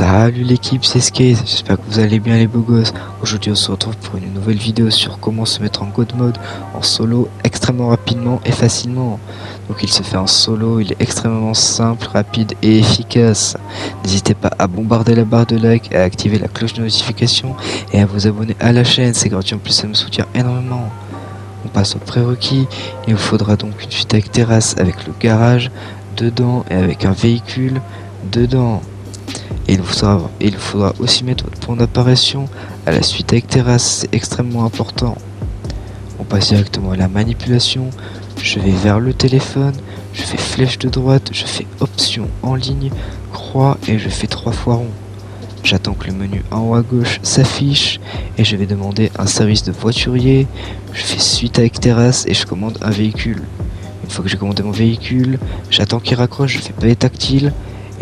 Salut l'équipe, c'est Skaze, j'espère que vous allez bien les beaux gosses. Aujourd'hui on se retrouve pour une nouvelle vidéo sur comment se mettre en God mode en solo extrêmement rapidement et facilement. Donc il se fait en solo, il est extrêmement simple, rapide et efficace. N'hésitez pas à bombarder la barre de like, à activer la cloche de notification et à vous abonner à la chaîne, c'est gratuit en plus, ça me soutient énormément. On passe au prérequis, il vous faudra donc une suite avec terrasse avec le garage dedans et avec un véhicule dedans. Et il vous faudra aussi mettre votre point d'apparition à la suite avec terrasse, c'est extrêmement important. On passe directement à la manipulation, je vais vers le téléphone, je fais flèche de droite, je fais option en ligne, croix et je fais 3 fois rond. J'attends que le menu en haut à gauche s'affiche et je vais demander un service de voiturier, je fais suite avec terrasse et je commande un véhicule. Une fois que j'ai commandé mon véhicule, j'attends qu'il raccroche, je fais payer tactile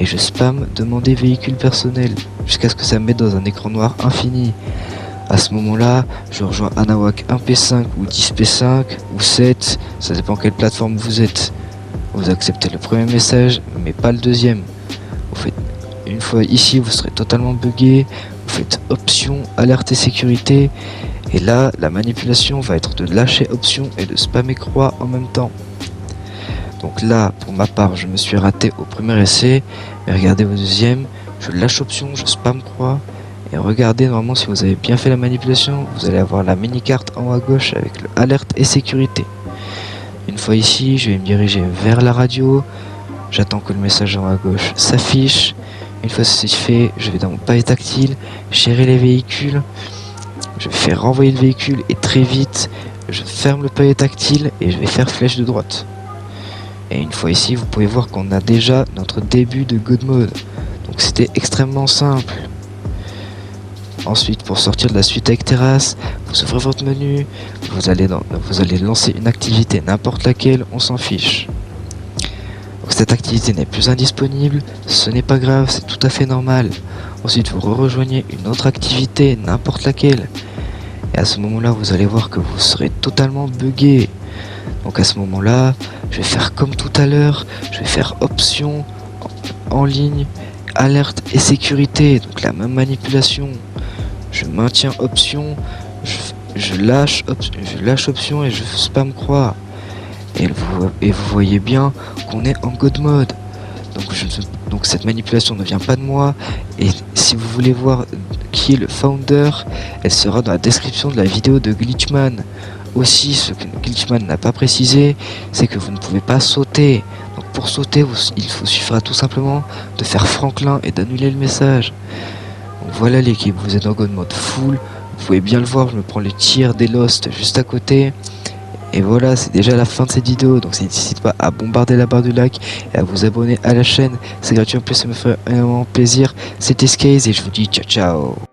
et je spam demander véhicule personnel jusqu'à ce que ça me mette dans un écran noir infini. À ce moment-là, je rejoins Anawak 1P5 ou 10P5 ou 7, ça dépend quelle plateforme vous êtes. Vous acceptez le premier message mais pas le deuxième. Vous faites une fois ici, vous serez totalement buggé, vous faites option, alerte et sécurité et là la manipulation va être de lâcher option et de spammer croix en même temps. Donc là, pour ma part, je me suis raté au premier essai, mais regardez au deuxième, je lâche option, je spam croix, et regardez, normalement, si vous avez bien fait la manipulation, vous allez avoir la mini-carte en haut à gauche avec le alerte et sécurité. Une fois ici, je vais me diriger vers la radio, j'attends que le message en haut à gauche s'affiche. Une fois ceci fait, je vais dans mon pavé tactile, gérer les véhicules, je fais renvoyer le véhicule et très vite, je ferme le pavé tactile et je vais faire flèche de droite. Et une fois ici, vous pouvez voir qu'on a déjà notre début de God mode. Donc c'était extrêmement simple. Ensuite, pour sortir de la suite avec terrasse, vous ouvrez votre menu, vous allez lancer une activité, n'importe laquelle, on s'en fiche. Donc cette activité n'est plus indisponible, ce n'est pas grave, c'est tout à fait normal. Ensuite, vous rejoignez une autre activité, n'importe laquelle. Et à ce moment-là, vous allez voir que vous serez totalement buggé. Donc à ce moment-là, je vais faire comme tout à l'heure, je vais faire option, en ligne, alerte et sécurité, donc la même manipulation. Je maintiens option, je lâche option et je spam croix. Et vous voyez bien qu'on est en God mode. Donc cette manipulation ne vient pas de moi. Et si vous voulez voir qui est le founder, elle sera dans la description de la vidéo de Glitchman. Aussi, ce que Glitchman n'a pas précisé, c'est que vous ne pouvez pas sauter. Donc pour sauter, il vous suffira tout simplement de faire Franklin et d'annuler le message. Donc voilà l'équipe, vous êtes en God mode full. Vous pouvez bien le voir, je me prends le tir des Lost juste à côté. Et voilà, c'est déjà la fin de cette vidéo. Donc n'hésitez pas à bombarder la barre du like et à vous abonner à la chaîne. C'est gratuit en plus, ça me fait énormément plaisir. C'était Skaze et je vous dis ciao ciao.